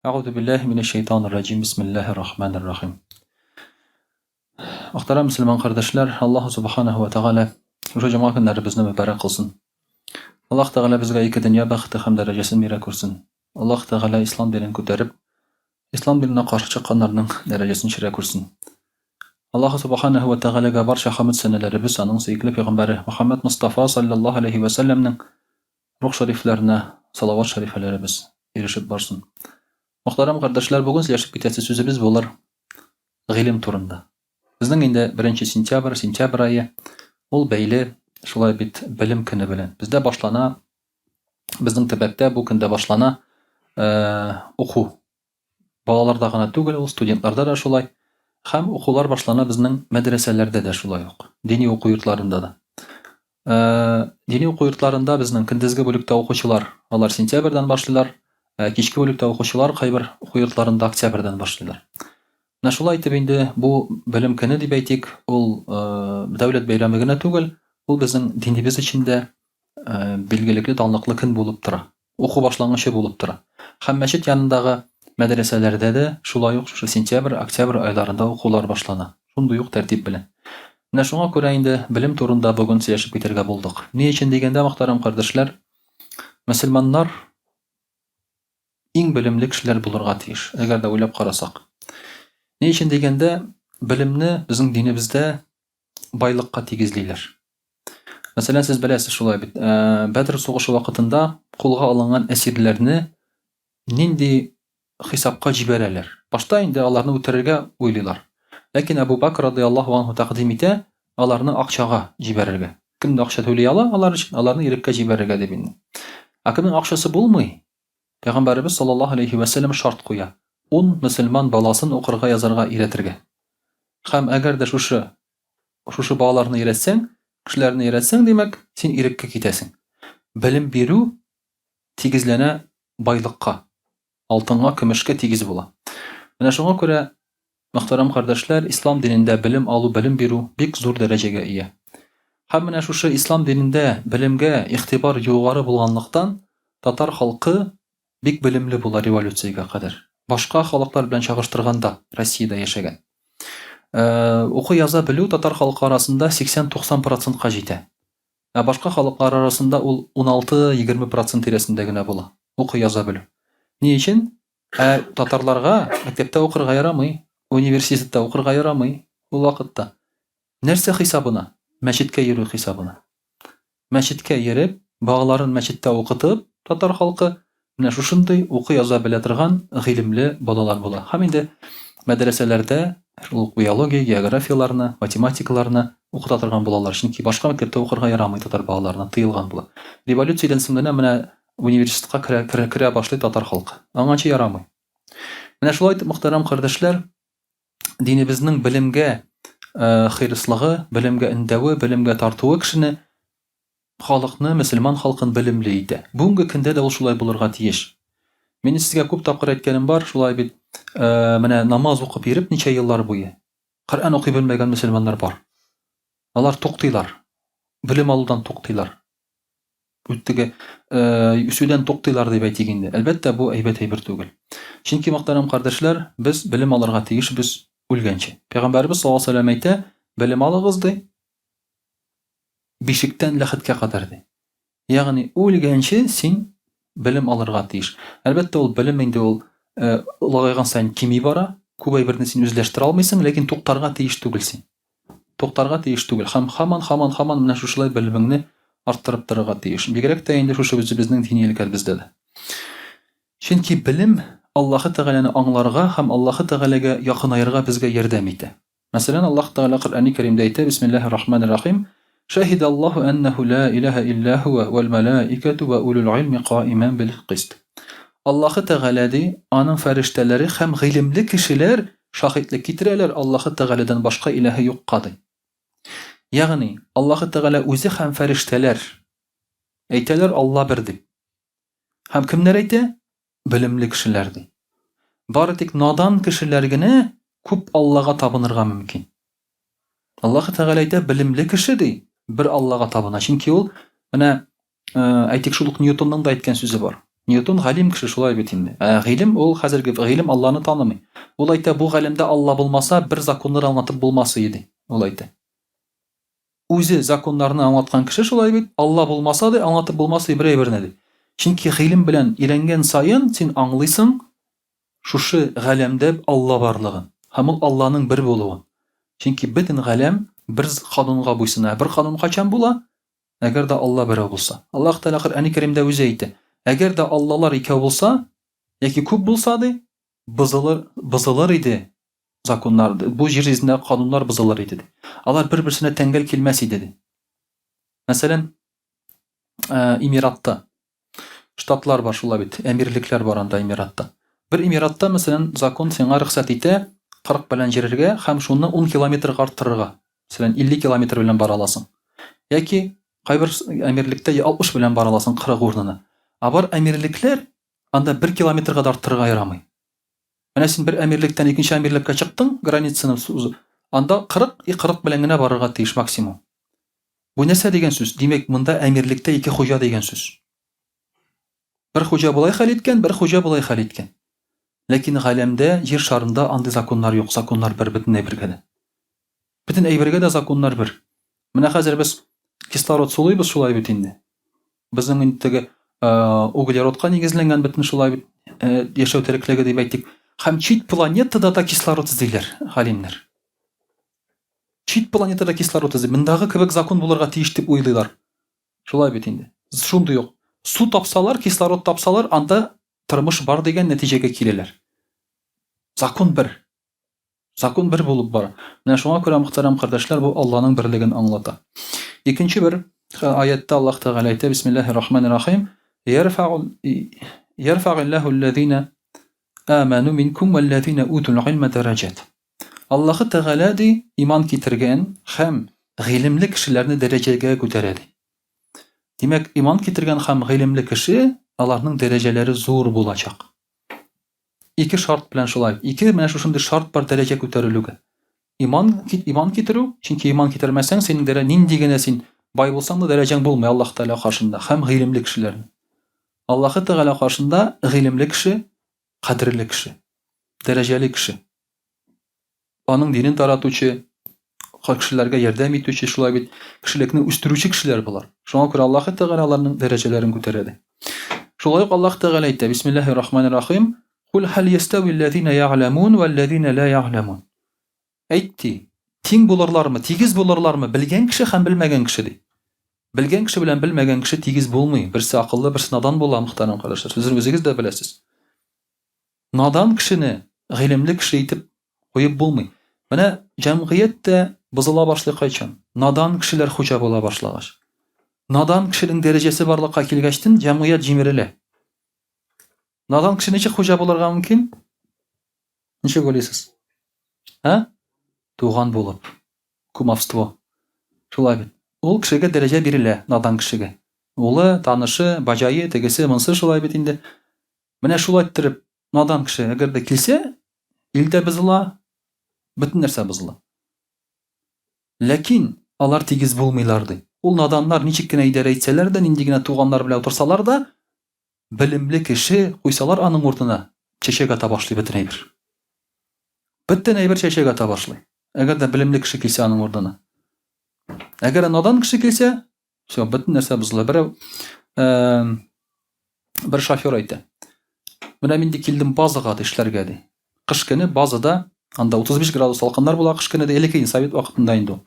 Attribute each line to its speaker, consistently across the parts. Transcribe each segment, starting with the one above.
Speaker 1: أعوذ بالله من الشيطان الرجيم بسم الله الرحمن الرحيم. Muhtaram Müslüman kardeşler, Allah Subhanahu ve Teala şu cuma günlerimizni mübarek kılsın. Allah Teala bizge iki dünya baxtı hem derecesini mira kursun. Allah Teala İslam dinini ko'tarib, İslam dinine qarşı chiqqanlarning derecesini shira kursun. Allah Subhanahu ve Teala'ga barcha hamd sanalarimiz onun sevgili peygamberi Muhammed Mustafa sallallahu aleyhi ve sellem'nin ruh şeriflerine salavat şerifelerimiz erişip barsın. Muhtaram kardeşler, bugün sizlerle bitesi sözümüz bolar ilim turunda. Bizning endi 1 sentyabr ayı ol beyli şulay bit bilim kuni bilan. Bizde başlana bizning tibakda bu kunda başlana o'quv. Balalarda gana tugul, ol studentlarda da şulay. Hem okullar başlana bizning medreselerde de şulay yok. Dini o'quv yurtlarında da. Dini o'quv yurtlarında bizning kunduzgi bo'lakda o'quvchilar, ular sentyabrdan boshlaylar. Kechki bo'lakda o'quvchilar qaybir o'quv yurtlarında oktyabrdan boshlaylar. Şulay aytib endi bu bilim kuni deb aytaylik, ol davlat bayramigina tugul, ol bizning dinimiz ichida belgilikli danlıqlı kun bo'lib tura. O'quv boshlang'ichi bo'lib tura. Ham masjid yanındagi madrasalarda da şulay yo'q, shu sentyabr, oktyabr oylarida o'quvlar boshlana. Shunday yo'q tartib bilan. Mana shunga ko'ra endi bilim turunda bugun сөйләшеп ketirga bo'ldik. Ne için deganda muhtaram kardeşler, musulmonlar eng bilimli kishilar bo'lirga tiyish, agarda o'ylab qarasak. Ne için deganda bilimni bizning dinimizda boyliqqa tegizlilar. Masalan, siz bilasiz şulay bit. Badr so'g'ishi vaqtida qo'lga olingan asirlarni nindi hisobga jibaralar. Boshda endi ularni o'tirishga o'ylaylar. Lekin Abu Bakr radhiyallohu anhu taqdim eta, ularni aqchaga jibararga. Kimni aqcha to'lay ola, ular uchun ularni irqqa jibararga deb endi. Kimning aqchasi bo'lmay, Payg'ambarimiz sallallohu alayhi va sallam shart qo'ya. 10 musulmon balaсын o'qirga yozarga öğretirge. Ham agarda şuşu balalarni öğretsang, kishilarni öğretsang, demak sen irqqa ketasan. Bilim beru tegizlana boyliqqa, oltinga, kumushga tegiz bo'la. Mana shunga ko'ra muhtaram kardeşler, İslam dininde bilim alu, bilim beru bek zo'r darajaga ega. Ham mana shu İslam dininde bilimga ig'tibor yuqori bo'lganlikdan Tatar xalqi bek bilimli bo'la revolyutsiyaga qadar. Başka halklar bilen çağrıştırganda Rossiyada yaşagan. Oku yaza bilu Tatar halkı arasında 80-90%'a jete. Başka halklar arasında 16-20% tiresindegine bola. Oku yaza bilu. Ne için? Tatarlarga mektepte okurga yaramay, üniversitede okurga yaramay. O vakitte. Nerse hesabına? Meşitke yürü hesabına. Meşitke yerip, bağların meşitte okutup, Tatar halkı Менә шушындый укый яза белә торган гыйлемле балалар була. Һәм инде мәдрәсәләрдә биология, географияларны, математикаларны укыта торган балалар, чөнки башка мәктәптә укырга ярамый татар балаларына тыелган була. Революциядән соң менә университетка керә башлый татар халкы. Аңанчы ярамый. Менә шулай итеп, мөхтәрәм кардәшләр, динебезнең белемгә хирыслыгы, белемгә индәве, белемгә тартуы кешене халыкны, мөселман халкын билимли итә. Бүгенге көндә дә ул шулай булырга тиеш. Мин сезгә күп тапкыр әйткәнем бар, шулай бит, менә намаз укып йөреп ничә еллар буе Коръән укый белмәгән мөселманнар бар. Алар туктыйлар. Билим алудан туктыйлар. Үттеге үсүдән туктыйлар дип әйтик инде. Әлбәттә, бу әйбәт әйбер түгел. Чөнки мөхтәрәм кардәшләр, без билим алырга тиеш, без үлгәнче. Пәйгамбәрбез саллаллаһу алейһи ва сәллям әйтә, билим алыгыз ди. Бишектән ләхеткә кадәр ди. Ягъни үлгәнче син билим алырга тиеш. Әлбәттә, ул билим инде ул улагайган сайын кими бара, күп әйберне син үзләштерә алмыйсың, ләкин туктарга тиеш түгел син. Туктарга тиеш түгел. Һаман менә шушылай билимеңне арттырып торырга тиеш. Бигрәк тә инде шушы безнең динилек бездә дә. Чөнки билим Аллаһ Тәгаләне аңларга һәм Аллаһ Тәгаләгә якынайырга безгә ярдәм итә. Мәсәлән, Аллаһ Тәгалә Коръәни Кәримдә әйтә: Бисмиллаһир-рахманир-рахим. شهد الله أنه لا إله إلا هو والملائكة وأولو العلم قائما بالقسط. Allah Teala'di anın fəriştələri həm g'ilimli kişilər şahidlik kitirələr Allah Teala'dan başqa ilahi yox qadı. Yani Allah Teala özü həm fəriştələr eytələr Allah birdir. Həm kimlər eytə? Bilimli kişilərdir. Bari tek nadan kişilərgənə küp Allah'a tapınırğa mümkün. Allah Teala eytə bilimli kişidir. Bir Allah'a tapına. Çünki ol, menə aytik şuluq Newton'dan da aytgan sözü var. Ньютон галим кеше, шулай бит инде. Гыйлем ул хәзерге гыйлем Алланы танымый. Ул әйтә, бу галемдә Алла булмаса, бер законнар аңлатып булмас иде. Ул әйтә. Үзе законнарны аңлаткан кеше шулай бит, Алла булмаса да аңлатып булмас бер әйберне ди. Чөнки гыйлем белән өйрәнгән саен син аңлыйсың шушы галәмдә Алла барлыгын. Һәм ул Алланың бер булуын. Чөнки бөтен галәм бер канунга буйсына. Бер канун качан була? Әгәр дә Алла берәү булса. Аллаһ Тәгалә Коръән Кәримдә үзе әйтә. Әгәр дә Аллалар икәү булса, яки күп булса ди, бозылыр иде законнар. Бу җир йөзендә кануннар бозылыр иде. Алар бер-берсенә тәңгәл килмәс иде ди. Мәсәлән, Эмиратта штатлар бар шулай бит, әмирлекләр бар анда Эмиратта. Бер Эмиратта, мәсәлән, закон сиңа рөхсәт итә 40 белән җирергә һәм шуны 10 километрга арттырырга. Мәсәлән, 50 километр белән бара аласың. Яки кайбер әмирлектә 60 белән бара аласың 40 урынына. Бар әмирлекләр анда 1 километрга да арттырырга ярамый. Менә син бер әмирлектән икенче әмирлеккә чыктың, границаны сузып, анда 40 белән генә барырга тиеш максимум. Бу нәрсә дигән сүз? Димәк, монда әмирлектә ике хуҗа дигән сүз. Бер хуҗа булай хәл иткән, бер хуҗа булай хәл иткән. Ләкин галәмдә, җир шарында андый законнар юк, законнар бер бөтен әйбергә дә. Бөтен әйбергә дә законнар бер. Менә хәзер без кислород сулыйбыз шулай бит инде. Безнең инде углеродка нигезләнгән бөтен шулай бит яшәү тереклеге дип әйтик. Һәм чит планетада да кислород эзлиләр, галимнәр. Чит планетада кислород эзли. Мондагы кебек закон булырга тиеш дип уйлыйлар. Шулай бит инде. Шундый юк. Су тапсалар, кислород тапсалар, анда тормыш бар дигән нәтиҗәгә киләләр. Закон бер. Закон бер булып бара. Менә шуңа күрә мөхтәрәм кардәшләр, бу Алланың берлеген аңлата. Икенче бер аятта Аллаһ Тәгалә әйтә: Бисмиллаһир-рахманир-рахим. Ярфa'уллаһу аллазина аману минкум валлазина утул илма дараҗат. Аллаһ Тәгалә ди иман китергән һәм гыйлемле кешеләрне дәрәҗәгә күтәрә ди. Димәк, иман китергән һәм гыйлемле кеше, аларның дәрәҗәләре зур булачак. Ике шарт белән шулай. Ике менә шушындый шарт бар дәрәҗә күтәрелүгә. Иман китерү, чөнки иман китермәсәң, синең дәрә нинди генә син бай булсаң да дәрәҗәң булмый Аллаһ Тәгалә каршында һәм гыйлемле кешеләрнең. Аллаһ Тәгалә каршында гыйлемле кеше, кадерле кеше, дәрәҗәле кеше. Аның динен таратучы, кешеләргә ярдәм итүче, шулай бит кешелекне үстерүче кешеләр булар. Шуңа күрә Аллаһ Тәгалә аларның дәрәҗәләрен күтәрә. Шулай ук Аллаһ Тәгалә әйтә: Бисмиллаһир-рахманир-рахим. Кул хәл ястави аллазина я'ламун валлазина ла я'ламун. Әйтти, тиң булырлармы, тигез булырлармы белгән кеше һәм белмәгән кеше ди. Белгән кеше белән белмәгән кеше тигез булмый. Берсе акыллы, берсе надан була, мөхтәрәм кардәшләр. Сез үзегез дә беләсез. Надан кешене гыйлемле кеше итеп куеп булмый. Менә җәмгыятьтә бозыла башлый кайчан? Надан кешеләр хуҗа була башлагач. Надан кешенең дәрәҗәсе барлыкка килгәчтен җәмгыять җимерелә. Надан кеше ничек хуҗа булырга мөмкин? Ничек уйлыйсыз? Туган булып. Кумовство. Шулай бит. Ул кешегә дәрәҗә бирелә, надан кешегә. Улы, танышы, баҗайы, тегесе, монсы шулай бит инде. Менә шулай иттереп, надан кеше әгәр дә килсә, илдә бозыла, бөтен нәрсә бозыла. Ләкин алар тигез булмыйлар ди. Ул наданнар ничек кенә идәрә итсәләр дә, нинди генә туганнар белән утырсалар да, белемле кеше куйсалар аның уртына, чәчәк ата башлый бөтен әйбер. Бөтен әйбер чәчәк ата башлый. Әгәр дә белемле кеше килсә аның уртына. Әгәр надан кеше килсә, всё, бөтен нәрсә бозыла. Бер шофер әйтә: Менә мин килдем базага эшләргә ди. Кыш көне базада анда 35 градус салкыннар була, кыш көне дә элекке совет вакытында инде ул.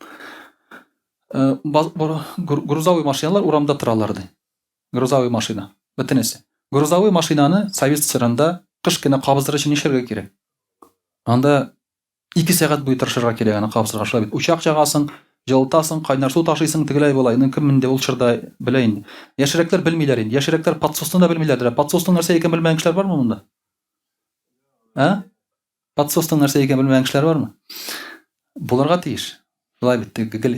Speaker 1: Грузовой машиналар урамда торалар ди. Грузовой машина. Бөтенесе. Грузовой машинаны совет чорында кыш көне кабыздырыр өчен нишәргә кирәк? Анда 2 сәгать буе тырышырга кирәк аны кабыздырырга. Шулай бит. Учак жагасың, җылытасың, кайнар су ташыйсың, тегеләй була. Инде кем инде ул чорда белә инде. Яшьрәкләр белмиләр инде. Яшьрәкләр подсосны да белмиләрдер. Подсосның нәрсә икән белмәгән кешеләр бармы монда? Подсосның нәрсә икән белмәгән кешеләр бармы? Булырга тиеш. Шулай бит.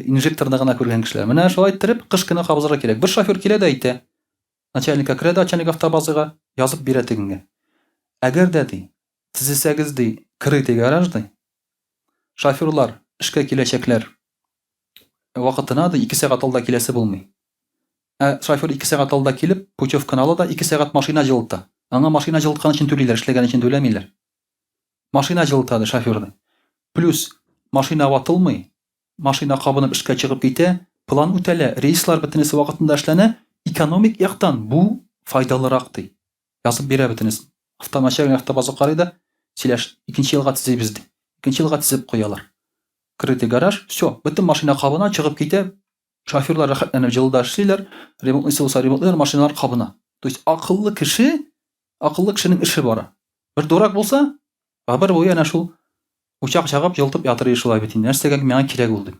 Speaker 1: Инжекторны гына күргән кешеләр. Менә шулай иттереп кыш көне кабыздырырга кирәк. Бер шофер килә дә әйтә. Начальник керә, начальник автобазага язып бирә тегенгә. Әгәр дә ди, тизесәгез ди, крытый гараж ди. Шоферлар эшкә киләчәкләр. Вакытына да 2 сәгать алда киләсе булмый. Шофер 2 сәгать алда килеп, путевканы ала да 2 сәгать машина җылыта. Аңа машина җылыткан өчен түлиләр, эшләгән өчен түләмиләр. Машина җылытады шоферны. Плюс машина ватылмый, машина кабынып эшкә чыгып китә, план үтәлә, рейслар бөтенесе вакытында эшләнә, экономик яктан бу файдалырак ди. Язып бирә бөтенесе. Автомашина автобаза карыйда, сөйләш, 2нче елга тизебез ди. 2нче елга тизеп куялар. Крытый гараж, всё, бөтен машина кабына чыгып китә, шоферлар рәхәтләнеп җылда эшлиләр, ремонтлыйсы булса ремонтлыйлар, машиналар кабына. То есть акыллы кешенең эше бара. Бер дурак булса, бер буе әнә шул учак чагып җылтып ятыр шулай бит инде. Нәрсәгә миңа кирәк булды.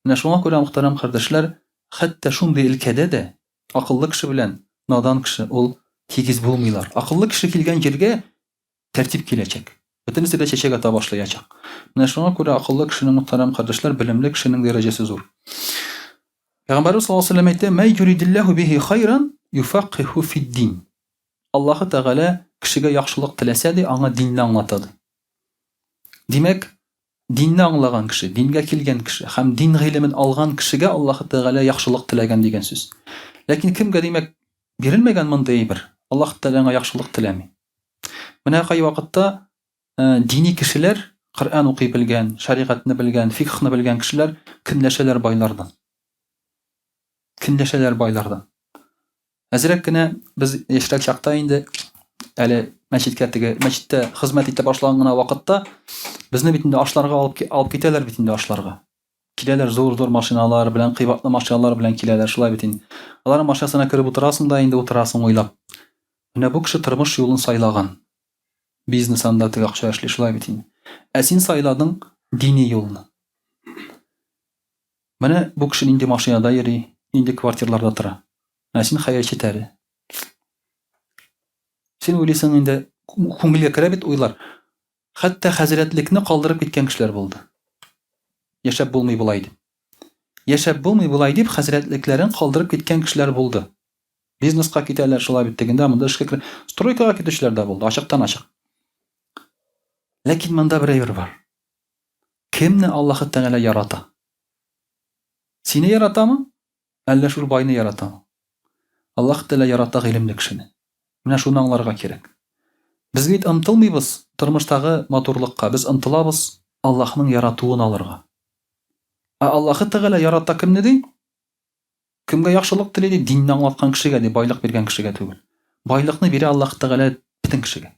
Speaker 1: Менә шуңа күрә мөхтәрәм кардәшләр, хәтта шундый илкәдә дә акыллы кеше белән надан кеше ул тигез булмыйлар. Акыллы кеше килгән җиргә тәртип киләчәк. Бөтенесе дә чәчәк ата башлаячак. Менә шуңа күрә акыллы кешенең мөхтәрәм кардәшләр, белемле кешенең дәрәҗәсе зур. Пәйгамбәрбез саллаллаһу алейһи ва сәллям әйтә: "Май юридиллаһу бихи хайран юфақиху фид-дин." Аллаһы Тәгалә кешегә яхшылык теләсә дә аңа динне аңлатады. Димәк, динне аңлаган кеше, дингә килгән кеше һәм дин гыйлемен алган кешегә Аллаһы Тәгалә яхшылык теләгән дигән сүз. Ләкин кемгә димәк бирелмәгән мондай әйбер? Аллаһ Тәгалә яхшылык теләми. Менә кай вакытта дини кешеләр, Коръән укый белгән, шәригатьне белгән, фикхны белгән кешеләр көнләшәләр байлардан. Көнләшәләр байлардан. Әзрәк кенә без яшьрәк чакта инде әле мәчеттә хезмәт итә башлаган гына вакытта безне бит инде ашларга алып китәләр бит инде ашларга. Киләләр зур машиналар белән, кыйбатлы машиналар белән киләләр, шулай бит инде. Аларның машинасына кирип утырасың да инде утырасың уйлап. Менә бу кеше тормыш юлын сайлаган. Бизнес анда тик акча эшли, шулай бит инде. Ә син сайладың дини юлны. Менә бу кеше инде машинада йөри, инде квартирларда тора. Ә син хәерче тәре. Син уйлыйсың инде күңелгә керә бит уйлар. Хәтта хәзрәтлекне калдырып киткән кешеләр булды. Яшәп булмый булай дип. Яшәп булмый булай дип хәзрәтлекләрен калдырып киткән кешеләр булды. Бизнеска китәләр, шулай бит тегендә, монда эшкә керә. Стройкага китүчеләр дә булды, ачыктан ачык. Ләкин монда бер әйбер бар. Кемне Аллаһы Тәгалә ярата? Сине яратамы? Әллә шул байны яратамы? Аллаһ Тәгалә ярата гыйлемле кешене. Менә шуны аңларга кирәк. Без бит ынтылмыйбыз тормыштагы матурлыкка, без ынтылабыз Аллаһның яратуын алырга. Аллаһы Тәгалә ярата кемне ди? Кемгә яхшылык тели ди? Динне аңлаткан кешегә ди, байлык биргән кешегә түгел. Байлыкны бирә Аллаһ Тәгалә бөтен кешегә.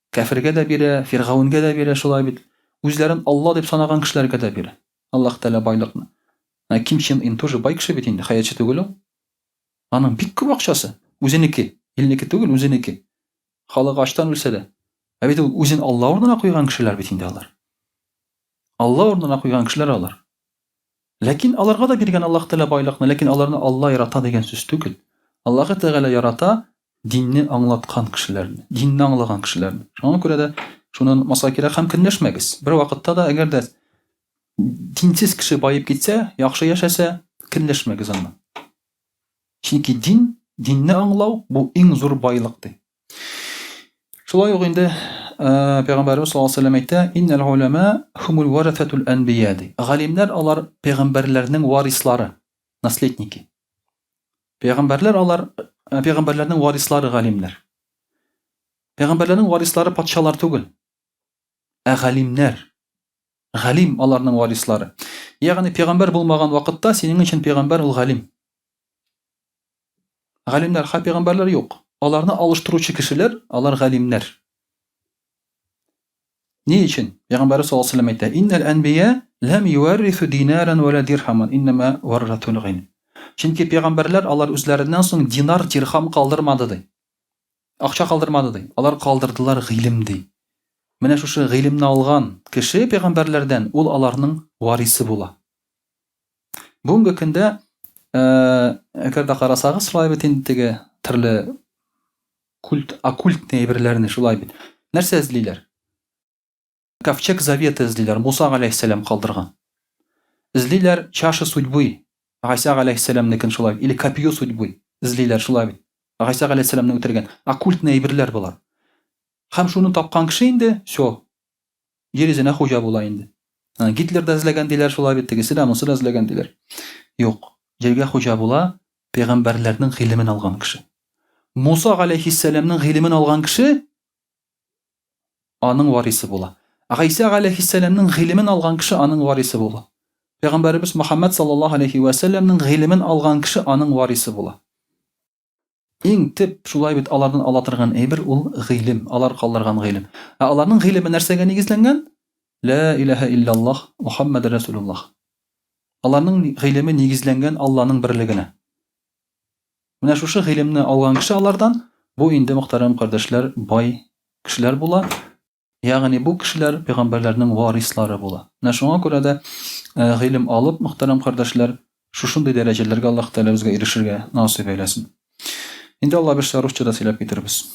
Speaker 1: Кафиргә дә бирә, Фиргаунгә дә бирә, шулай бит. Үзләрен Алла дип санаган кешеләргә дә бирә. Аллаһ Тәгалә байлыкны. Ким Чен Ын тоже бай кеше бит инде, хәятчы түгел ул. Аның бик күп акчасы, үзенеке, илнеке түгел, үзенеке. Халык ачтан үлсә дә. Ә бит ул үзен Алла урынына куйган кешеләр бит инде алар. Алла урынына куйган кешеләр алар. Ләкин аларга да биргән Аллаһ Тәгалә байлыкны, ләкин аларны Алла ярата дигән сүз түгел. Аллаһы Тәгалә ярата динне аңлаткан кешеләрне, динне аңлаган кешеләрне. Шуңа күрә дә шуны унытмаска кирәк һәм көнләшмәгез. Бер вакытта да әгәр дә динсез кеше байып китсә, яхшы яшәсә, көнләшмәгез аңа. Чөнки динне аңлау бу иң зур байлык ди. Шулай ук инде Пәйгамбәрбез саллаллаһу алейһи ва сәллям әйтә: "Иннал улама хумул варататул анбия." Галимнәр алар пәйгамбәрләрнең варислары, наследники. Пәйгамбәрләр алар пәйгамбәрләрнең варислары галимнәр. Пәйгамбәрләрнең варислары патшалар түгел. Галимнәр. Галим аларның варислары. Ягъни пәйгамбәр булмаган вакытта синең өчен пәйгамбәр ул галим. Галимнәр һәм пәйгамбәрләр юк. Аларны алыштыручы кешеләр, алар галимнәр. Ни өчен? Пәйгамбәр саллаллаһу алейһи ва сәллям әйтә: "Иннал анбия лам юваррису динаран ва ла дирхаман, иннама варратул гилм." Чөнки пәйгамбәрләр алар үзләреннән соң динар, дирхам калдырмады ди. Акча калдырмады ди. Алар калдырдылар гыйлем ди. Менә шушы гыйлемне алган кеше пәйгамбәрләрдән ул аларның варисы була. Бүгенге көндә әгәр дә карасагыз, шулай бит инде теге төрле оккульт әйберләрне шулай бит. Нәрсә эзлиләр? Ковчег Завета эзлиләр, Муса алейһиссәлам калдырган. Эзлиләр чаша судьбы, Гайса алейһиссәламныкын шулай, или копье судьбы эзлиләр шулай бит. Гайса алейһиссәламны үтергән оккульт әйберләр булар. Һәм шуны тапкан кеше инде, всё. Йер йөзенә хуҗа була инде. Гитлер дә эзләгән диләр шулай бит, тегесе дә, монысы да эзләгән диләр. Юк, җиргә хуҗа була пейғамбарлардың ғилімін алған кіші. Муса алейхиссаламның ғилімін алған кіші аның варисы бола. Ғайса алейхиссаламның ғилімін алған кіші аның варисы бола. Пейғамбарыбыз Мұхаммад саллаллаху алейхи уассаламның ғилімін алған кіші аның варисы бола. Ең тіп шулай бит алардан ала тұрған әйбір ол ғилім, алар қалдырған ғилім. Аларның ғилімі нәрсеге негізленген? Ла илаха иллаллах Мұхаммад расулуллах. Аларның ғилімі негізленген Алланың бірлігіне. Менә шушы ғилімні алған кіші алардан, бұл инде мұхтарам қардашлар бай кішілер бола. Яғни бұл кішілер пейғамбарларның варислары бола. Менә шуңа күрә дә ғилім алып, мұхтарам қардашлар, шушындай дәрәҗәләргә Аллаһ Тәгалә безгә ирешергә насыйп әйләсен. Инде Алла бешә русчада сөйләп китербез.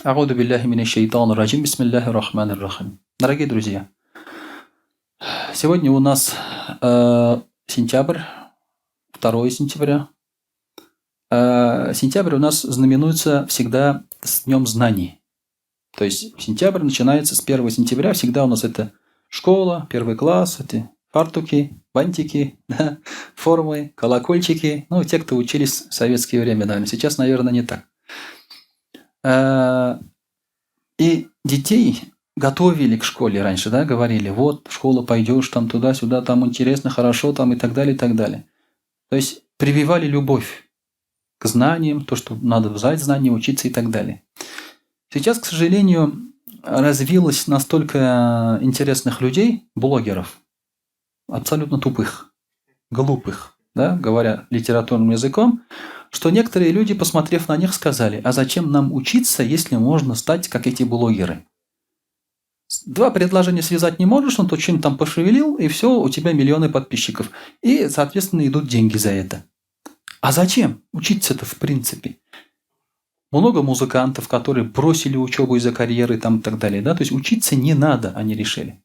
Speaker 1: Аъуду биллахи минаш шайтанир раджим. Бисмиллахир рахманир рахим. Дорогие друзья, сегодня у нас сентябрь, 2 сентября. Сентябрь у нас знаменуется всегда с Днем знаний. То есть сентябрь начинается с 1 сентября, всегда у нас это школа, 1 класс, эти фартуки, бантики, да, формы, колокольчики. Ну, те, кто учились в советское время, наверное. Сейчас, наверное, не так. И детей готовили к школе раньше, да, говорили, вот, в школу пойдешь, там туда-сюда, там интересно, хорошо, там и так далее, и так далее. То есть прививали любовь к знаниям, то, что надо взять знания, учиться и так далее. Сейчас, к сожалению, развилось настолько интересных людей, блогеров, абсолютно тупых, глупых, да, говоря литературным языком, что некоторые люди, посмотрев на них, сказали, а зачем нам учиться, если можно стать, как эти блогеры? 2 предложения связать не можешь, он то чем там пошевелил, и все, у тебя миллионы подписчиков. И, соответственно, идут деньги за это. А зачем учиться-то в принципе? Много музыкантов, которые бросили учебу из-за карьеры там, и так далее. Да? То есть учиться не надо, они решили.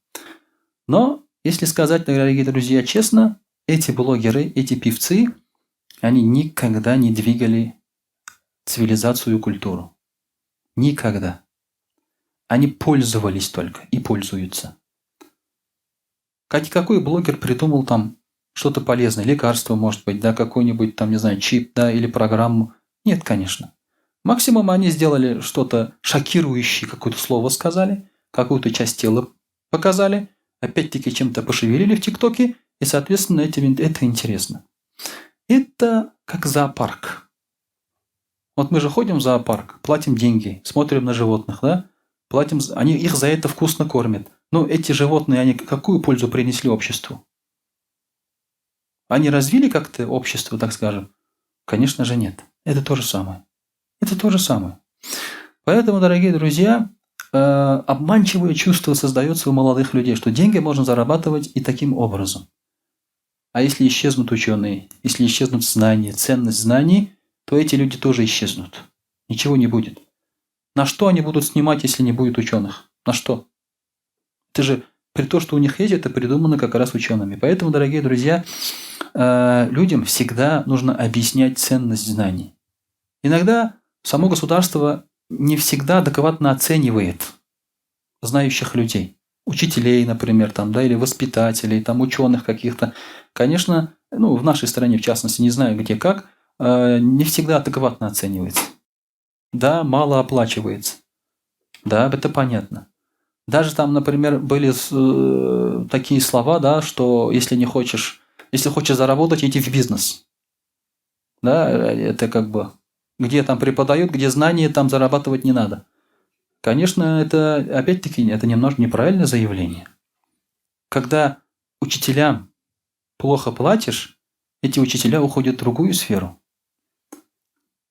Speaker 1: Но, если сказать, дорогие друзья, честно, эти блогеры, эти певцы, они никогда не двигали цивилизацию и культуру. Никогда. Они пользовались только и пользуются. Какой блогер придумал там что-то полезное, лекарство, может быть, да, какой-нибудь там, не знаю, чип, да, или программу? Нет, конечно. Максимум они сделали что-то шокирующее, какое-то слово сказали, какую-то часть тела показали, опять-таки чем-то пошевелили в ТикТоке, и, соответственно, это интересно. Это как зоопарк. Вот мы же ходим в зоопарк, платим деньги, смотрим на животных, да? Платим, они их за это вкусно кормят. Но эти животные, они какую пользу принесли обществу? Они развили как-то общество, так скажем? Конечно же нет. Это то же самое. Это то же самое. Поэтому, дорогие друзья, обманчивое чувство создается у молодых людей, что деньги можно зарабатывать и таким образом. А если исчезнут ученые, если исчезнут знания, ценность знаний, то эти люди тоже исчезнут. Ничего не будет. На что они будут снимать, если не будет ученых? На что? Это же при том, что у них есть, это придумано как раз учеными. Поэтому, дорогие друзья, людям всегда нужно объяснять ценность знаний. Иногда само государство не всегда адекватно оценивает знающих людей. Учителей, например, там, да, или воспитателей, там, ученых каких-то. Конечно, ну, в нашей стране, в частности, не знаю где как, не всегда адекватно оценивается. Да, мало оплачивается. Да, это понятно. Даже там, например, были такие слова, да, что если хочешь заработать, иди в бизнес. Да, это как бы, где там преподают, где знания, там зарабатывать не надо. Конечно, это, опять-таки, это немножко неправильное заявление. Когда учителям плохо платишь, эти учителя уходят в другую сферу.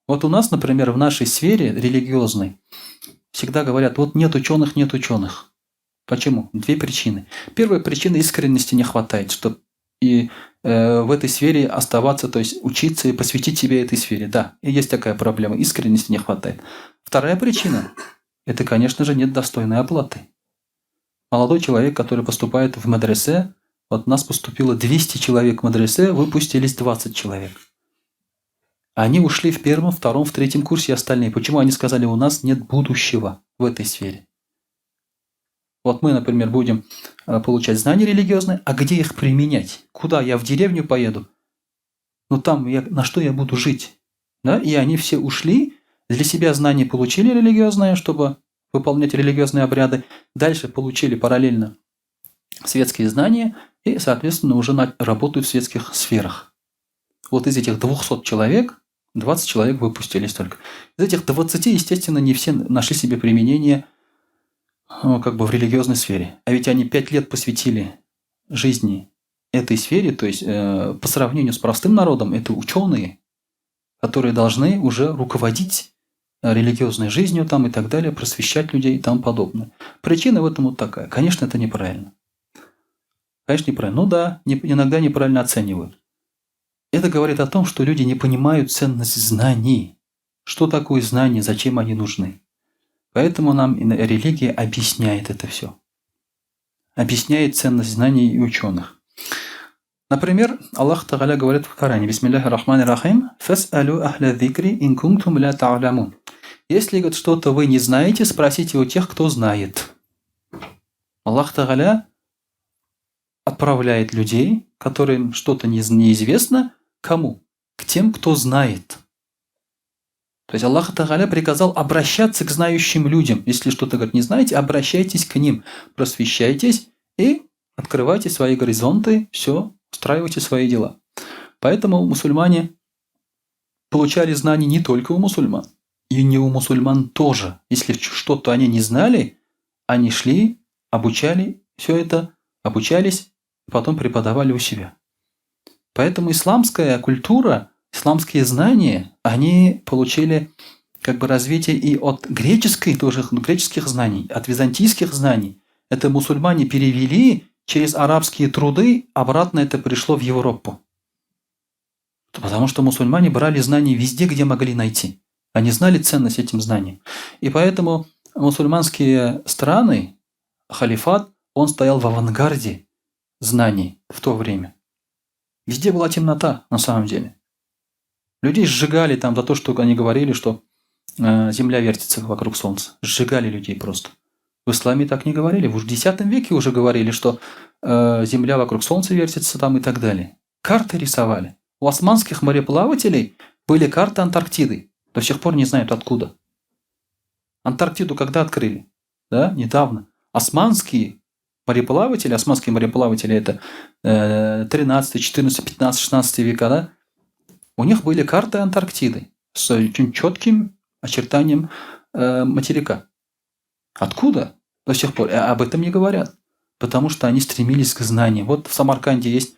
Speaker 1: Вот у нас, например, в нашей сфере религиозной всегда говорят, вот нет ученых, нет ученых. Почему? 2 причины. Первая причина – искренности не хватает, чтобы и в этой сфере оставаться, то есть учиться и посвятить себя этой сфере. Да, и есть такая проблема, искренности не хватает. Вторая причина – это, конечно же, нет достойной оплаты. Молодой человек, который поступает в медресе, вот у нас поступило 200 человек в медресе, выпустились 20 человек. Они ушли в 1, 2, в 3 курсе и остальные. Почему? Они сказали, у нас нет будущего в этой сфере. Вот мы, например, будем получать знания религиозные, а где их применять? Куда? Я в деревню поеду. но там на что я буду жить? Да? И они все ушли, для себя знания получили религиозные, чтобы выполнять религиозные обряды, дальше получили параллельно светские знания и, соответственно, уже работают в светских сферах. Вот из этих 200 человек 20 человек выпустились только. Из этих 20, естественно, не все нашли себе применение как бы в религиозной сфере. А ведь они 5 лет посвятили жизни этой сфере, то есть по сравнению с простым народом, это ученые, которые должны уже руководить религиозной жизнью там и так далее, просвещать людей и тому подобное. Причина в этом вот такая. Конечно, это неправильно. Конечно, неправильно. Ну да, иногда неправильно оценивают. Это говорит о том, что люди не понимают ценность знаний. Что такое знания, зачем они нужны. Поэтому нам религия объясняет это все. Объясняет ценность знаний и ученых. Например, Аллах Тааля говорит в Коране: «Бисмилляхи рахмани рахим, фас'алю ахля зикри ин кунтум ля та'лямун». Если что-то вы не знаете, спросите у тех, кто знает. Аллах Тааля отправляет людей, которым что-то неизвестно, кому? К тем, кто знает. То есть Аллах Тааля приказал обращаться к знающим людям. Если что-то не знаете, обращайтесь к ним, просвещайтесь и открывайте свои горизонты, все, устраивайте свои дела. Поэтому мусульмане получали знания не только у мусульман, и не у мусульман тоже. Если что-то они не знали, они шли, обучали все это, обучались, потом преподавали у себя. Поэтому исламская культура, исламские знания, они получили как бы развитие и от греческих знаний, от византийских знаний. Это мусульмане перевели через арабские труды, обратно это пришло в Европу. Потому что мусульмане брали знания везде, где могли найти. Они знали ценность этим знаниям. И поэтому мусульманские страны, халифат, он стоял в авангарде знаний в то время. Везде была темнота, на самом деле. Людей сжигали там за то, что они говорили, что земля вертится вокруг солнца. Сжигали людей просто. В исламе так не говорили. В X веке уже говорили, что земля вокруг солнца вертится там и так далее. Карты рисовали. У османских мореплавателей были карты Антарктиды. До сих пор не знают откуда. Антарктиду когда открыли? Да, недавно. Османские мореплаватели это 13, 14, 15, 16 века, да? У них были карты Антарктиды с очень четким очертанием материка. Откуда? До сих пор об этом не говорят. Потому что они стремились к знаниям. Вот в Самарканде есть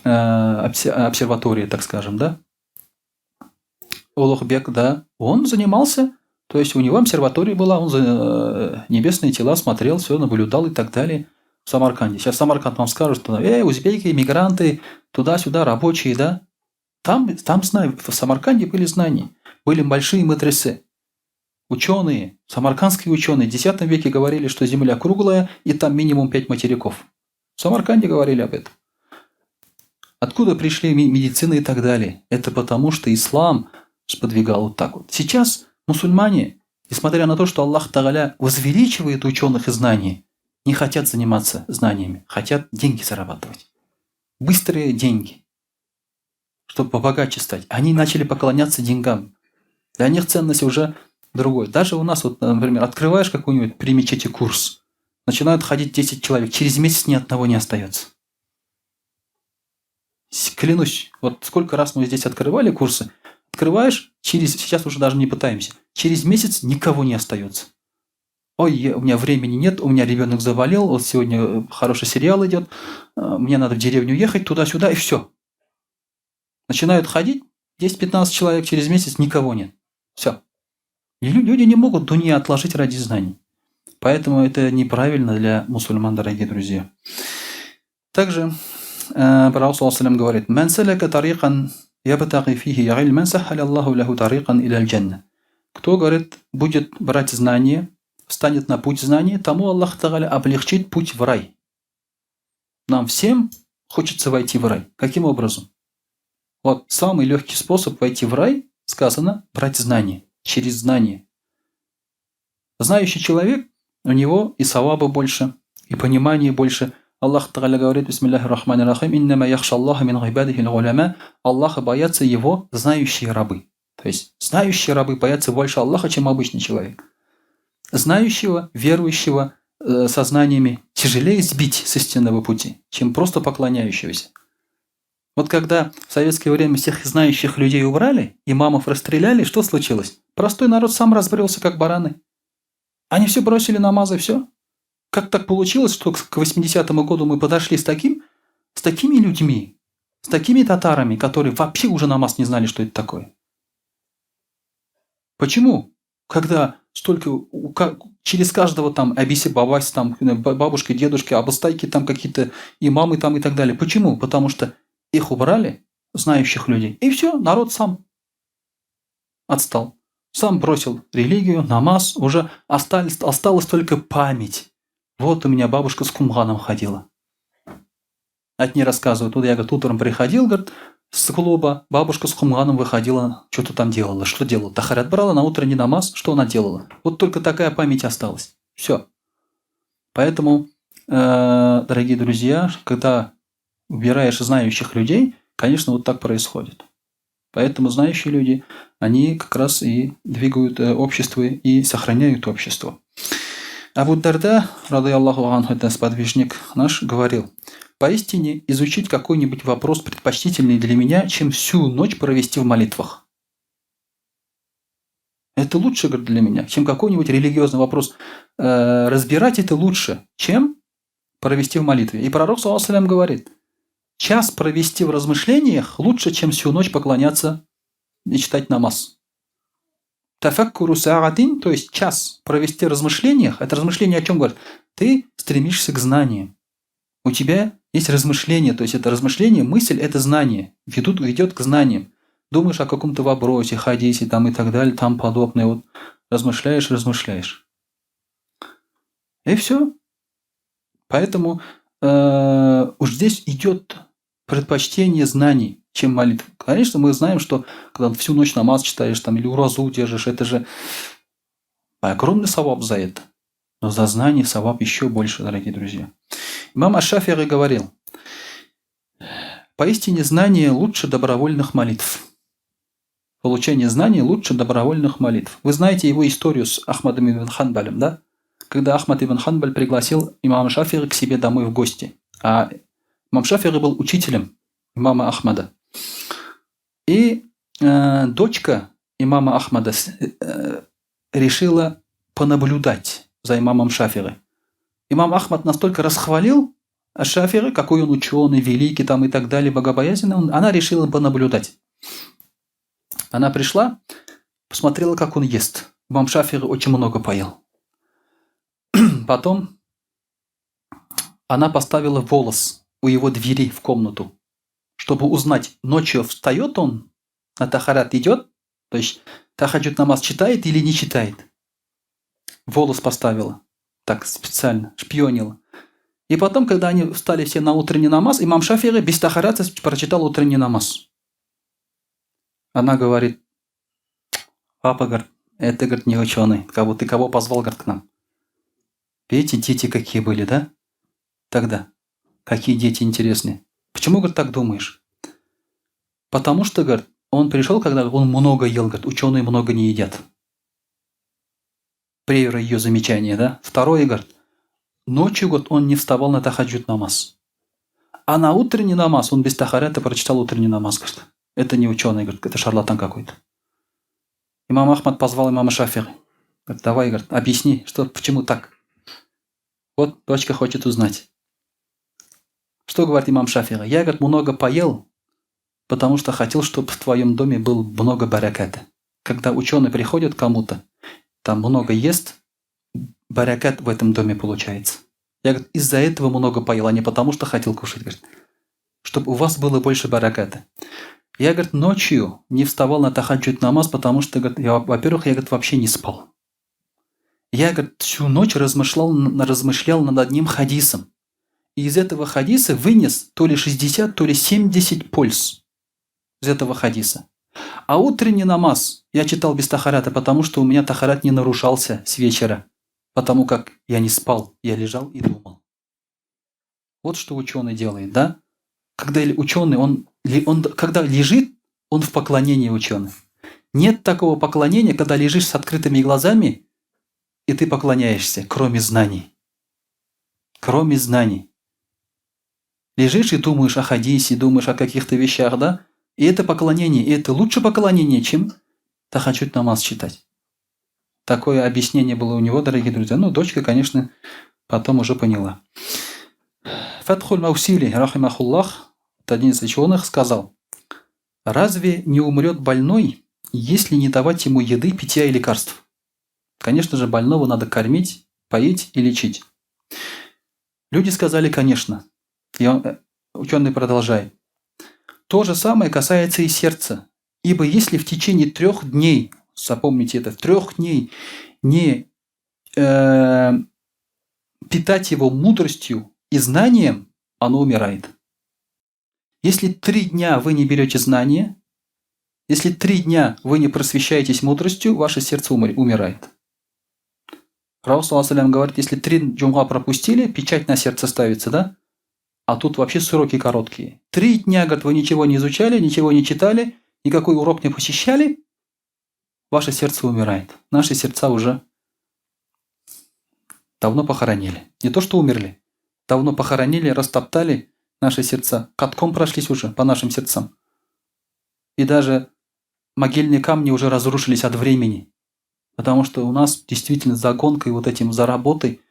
Speaker 1: обсерватория, так скажем, да? Улугбек, да, он занимался, то есть у него обсерватория была, он за небесные тела смотрел, все наблюдал и так далее в Самарканде. Сейчас Самарканд вам скажут, что узбеки, мигранты, туда-сюда, рабочие, да. Там знания, в Самарканде были знания, были большие медресе. Ученые, самаркандские ученые в X веке говорили, что Земля круглая и там минимум 5 материков. В Самарканде говорили об этом. Откуда пришли медицина и так далее? Это потому, что ислам сподвигал вот так вот. Сейчас мусульмане, несмотря на то, что Аллах Тааля возвеличивает ученых и знаний, не хотят заниматься знаниями, хотят деньги зарабатывать. Быстрые деньги, чтобы побогаче стать. Они начали поклоняться деньгам. Для них ценность уже другой. Даже у нас, вот, например, открываешь какой-нибудь при мечети курс, начинают ходить 10 человек, через месяц ни одного не остается. Клянусь, вот сколько раз мы здесь открывали курсы, открываешь, сейчас уже даже не пытаемся, через месяц никого не остается. Ой, у меня времени нет, у меня ребенок заболел, вот сегодня хороший сериал идет, мне надо в деревню ехать, туда-сюда, и все. Начинают ходить, 10-15 человек, через месяц никого нет. Все. И люди не могут дунья отложить ради знаний. Поэтому это неправильно для мусульман, дорогие друзья. Также Пророк ﷺ говорит: «Ман салака тарикан ябтаги фихи илман сахаля Аллаху лаху тарикан иля джанна». Кто, говорит, будет брать знания, встанет на путь знания, тому Аллах Тааля облегчит путь в рай. Нам всем хочется войти в рай. Каким образом? Вот самый легкий способ войти в рай, сказано, брать знания, через знания. Знающий человек, у него и саваба больше, и понимания больше. Аллах Тааля говорит: Бисмиллахи рахмани рахим, иннама яхша Аллаха мин гибадихи л-уляма. Аллаха боятся его знающие рабы. То есть знающие рабы боятся больше Аллаха, чем обычный человек. Знающего, верующего, со знаниями тяжелее сбить с истинного пути, чем просто поклоняющегося. Вот когда в советское время всех знающих людей убрали, имамов расстреляли, что случилось? Простой народ сам разбрелся, как бараны. Они все бросили намаз и все. Как так получилось, что к 80-му году мы подошли с такими людьми, с такими татарами, которые вообще уже намаз не знали, что это такое? Почему? Когда столько, через каждого там Абиси Бабась, там бабушки, дедушки, Абастайки, там какие-то имамы там и так далее. Почему? Потому что их убрали, знающих людей, и все, народ сам отстал. Сам бросил религию, намаз, уже осталась только память. Вот у меня бабушка с кумганом ходила. От ней рассказывают. Вот я, говорит, утром приходил, говорит, с клуба, бабушка с кумганом выходила, что-то там делала. Что делала? Тахарят брала на утренний намаз, что она делала? Вот только такая память осталась. Все. Поэтому, дорогие друзья, когда убираешь знающих людей, конечно, вот так происходит. Поэтому знающие люди, они как раз и двигают общество и сохраняют общество. Абу Дарда, рады Аллаху анху, это сподвижник наш, говорил: поистине изучить какой-нибудь вопрос предпочтительный для меня, чем всю ночь провести в молитвах. Это лучше, говорит, для меня, чем какой-нибудь религиозный вопрос. Разбирать это лучше, чем провести в молитве. И пророк, саллаллаху алейхи ва саллям, говорит: час провести в размышлениях лучше, чем всю ночь поклоняться и читать намаз. Тафаккуру саатин, то есть час провести в размышлениях, это размышление о чем говорит? Ты стремишься к знаниям. У тебя есть размышление, то есть это размышление, мысль – это знание, ведет к знаниям. Думаешь о каком-то вопросе, хадисе там и так далее, там подобное. Вот размышляешь. И все. Поэтому уж здесь идет предпочтение знаний, чем молитв. Конечно, мы знаем, что когда всю ночь намаз читаешь там, или уразу держишь, это же огромный саваб за это. Но за знание саваб еще больше, дорогие друзья. Имам аш-Шафи'и говорил: поистине знание лучше добровольных молитв. Получение знаний лучше добровольных молитв. Вы знаете его историю с Ахмадом ибн Ханбалем, да? Когда Ахмад ибн Ханбаль пригласил имама Шафи'и к себе домой в гости. А имам Шафи'и был учителем имама Ахмада. И дочка имама Ахмада решила понаблюдать за имамом Шафи'и. Имам Ахмад настолько расхвалил Шафи'и, какой он ученый, великий там и так далее, богобоязненный, она решила понаблюдать. Она пришла, посмотрела, как он ест. Имам Шафи'и очень много поел. Потом она поставила волос у его двери в комнату, чтобы узнать, ночью встает он, на тахарат идет, то есть тахаджуд намаз читает или не читает. Волос поставила, так специально, шпионила. И потом, когда они встали все на утренний намаз, имам Шафи'и без тахарата прочитал утренний намаз. Она говорит: папа, говорит, это, говорит, не ученый. Ты кого позвал, говорит, к нам? Видите, дети какие были, да? Тогда. Какие дети интересные. Почему, говорит, так думаешь? Потому что, говорит, он пришел, когда он много ел, говорит, ученые много не едят. Первое ее замечание, да? Второе, говорит, ночью, говорит, он не вставал на тахаджуд намаз. А на утренний намаз он без тахарата прочитал утренний намаз, говорит. Это не ученый, говорит, это шарлатан какой-то. Имам Ахмад позвал имама Шафи'и. Говорит: давай, говорит, объясни, почему так? Вот дочка хочет узнать. Что говорит имам Шафи'и? Я, говорит, много поел, потому что хотел, чтобы в твоем доме было много бараката. Когда ученый приходит к кому-то, там много ест, баракат в этом доме получается. Я, говорит, из-за этого много поел, а не потому что хотел кушать, говорит, чтобы у вас было больше бараката. Я, говорит, ночью не вставал на тахаджуд намаз, потому что, говорит, во-первых, я, говорит, вообще не спал. Я, говорит, всю ночь размышлял над одним хадисом. И из этого хадиса вынес то ли 60, то ли 70 польз из этого хадиса. А утренний намаз я читал без тахарата, потому что у меня тахарат не нарушался с вечера. Потому как я не спал, я лежал и думал. Вот что ученый делает, да? Когда ученый, когда лежит, он в поклонении ученый. Нет такого поклонения, когда лежишь с открытыми глазами, и ты поклоняешься, кроме знаний. Кроме знаний. Лежишь и думаешь о хадисе, думаешь о каких-то вещах, да? И это поклонение, и это лучше поклонение, чем тахаджуд намаз читать. Такое объяснение было у него, дорогие друзья. Ну, дочка, конечно, потом уже поняла. Фатхуль Маусили, рахимахуллах, один из ученых, сказал: разве не умрет больной, если не давать ему еды, питья и лекарств? Конечно же, больного надо кормить, поить и лечить. Люди сказали, конечно. И ученый продолжает. То же самое касается и сердца. Ибо если в течение 3 дней, запомните это, 3 дней не питать его мудростью и знанием, оно умирает. Если 3 дня вы не берете знания, если 3 дня вы не просвещаетесь мудростью, ваше сердце умирает. Пророк ﷺ говорит, если 3 джумга пропустили, печать на сердце ставится, да? А тут вообще сроки короткие. 3 дня, говорит, вы ничего не изучали, ничего не читали, никакой урок не посещали, ваше сердце умирает. Наши сердца уже давно похоронили. Не то, что умерли. Давно похоронили, растоптали наши сердца. Катком прошлись уже по нашим сердцам. И даже могильные камни уже разрушились от времени. Потому что у нас действительно за гонкой, вот этим, за работой,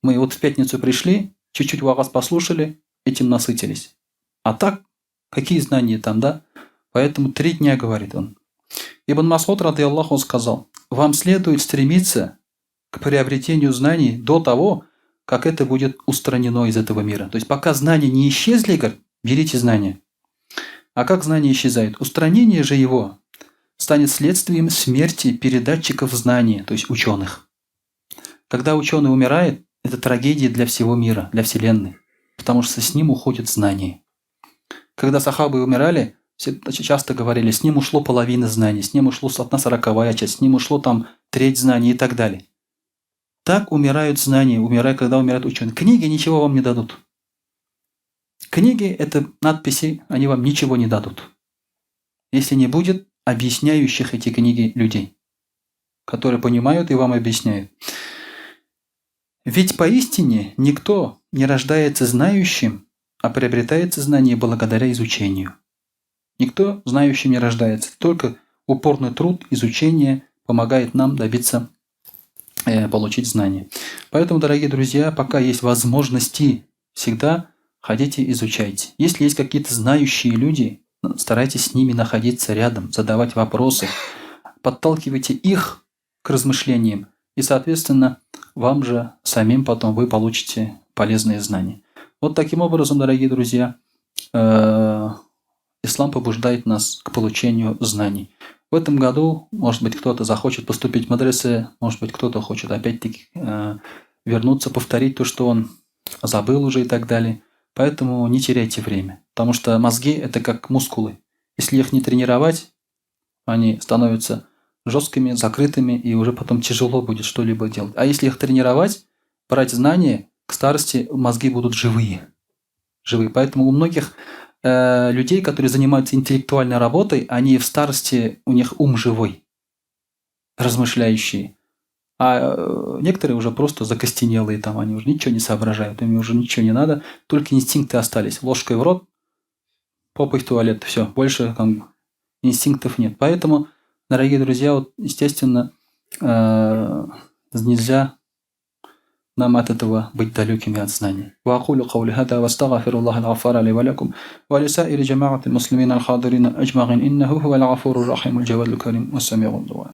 Speaker 1: мы вот в пятницу пришли, чуть-чуть вагаз послушали, этим насытились. А так, какие знания там, да? Поэтому 3 дня, говорит он. Ибн Мас'уд, ради Аллаху, сказал: вам следует стремиться к приобретению знаний до того, как это будет устранено из этого мира. То есть пока знания не исчезли, говорит, берите знания. А как знания исчезают? Устранение же его станет следствием смерти передатчиков знаний, то есть ученых. Когда ученый умирает, это трагедия для всего мира, для Вселенной, потому что с ним уходят знания. Когда сахабы умирали, все часто говорили, с ним ушло половина знаний, с ним ушло 1/40 часть, с ним ушло там 1/3 знаний и так далее. Так умирают знания, когда умирают ученые. Книги ничего вам не дадут. Книги – это надписи, они вам ничего не дадут. Если не будет объясняющих эти книги людей, которые понимают и вам объясняют. Ведь поистине никто не рождается знающим, а приобретается знание благодаря изучению. Никто знающим не рождается. Только упорный труд, изучение помогает нам добиться, получить знания. Поэтому, дорогие друзья, пока есть возможности, всегда ходите, изучайте. Если есть какие-то знающие люди, старайтесь с ними находиться рядом, задавать вопросы, подталкивайте их к размышлениям, и, соответственно, вам же самим потом вы получите полезные знания. Вот таким образом, дорогие друзья, ислам побуждает нас к получению знаний. В этом году, может быть, кто-то захочет поступить в мадресе, может быть, кто-то хочет опять-таки вернуться, повторить то, что он забыл уже и так далее. Поэтому не теряйте время, потому что мозги – это как мускулы. Если их не тренировать, они становятся жесткими, закрытыми, и уже потом тяжело будет что-либо делать. А если их тренировать, брать знания, к старости мозги будут живые. Поэтому у многих людей, которые занимаются интеллектуальной работой, они в старости, у них ум живой, размышляющие. А некоторые уже просто закостенелые, там они уже ничего не соображают, им уже ничего не надо, только инстинкты остались. Ложкой в рот, попой в туалет, все, больше там инстинктов нет. Поэтому, дорогие друзья, вот, естественно, нельзя нам от этого быть далекими от знаний. وأقول قولي هذا واستغفر الله الغفار لي ولكم ولسائر جماعة المسلمين الحاضرين أجمعين إنه هو الغفور الرحيم الجواد الكريم والسميع الدعاء.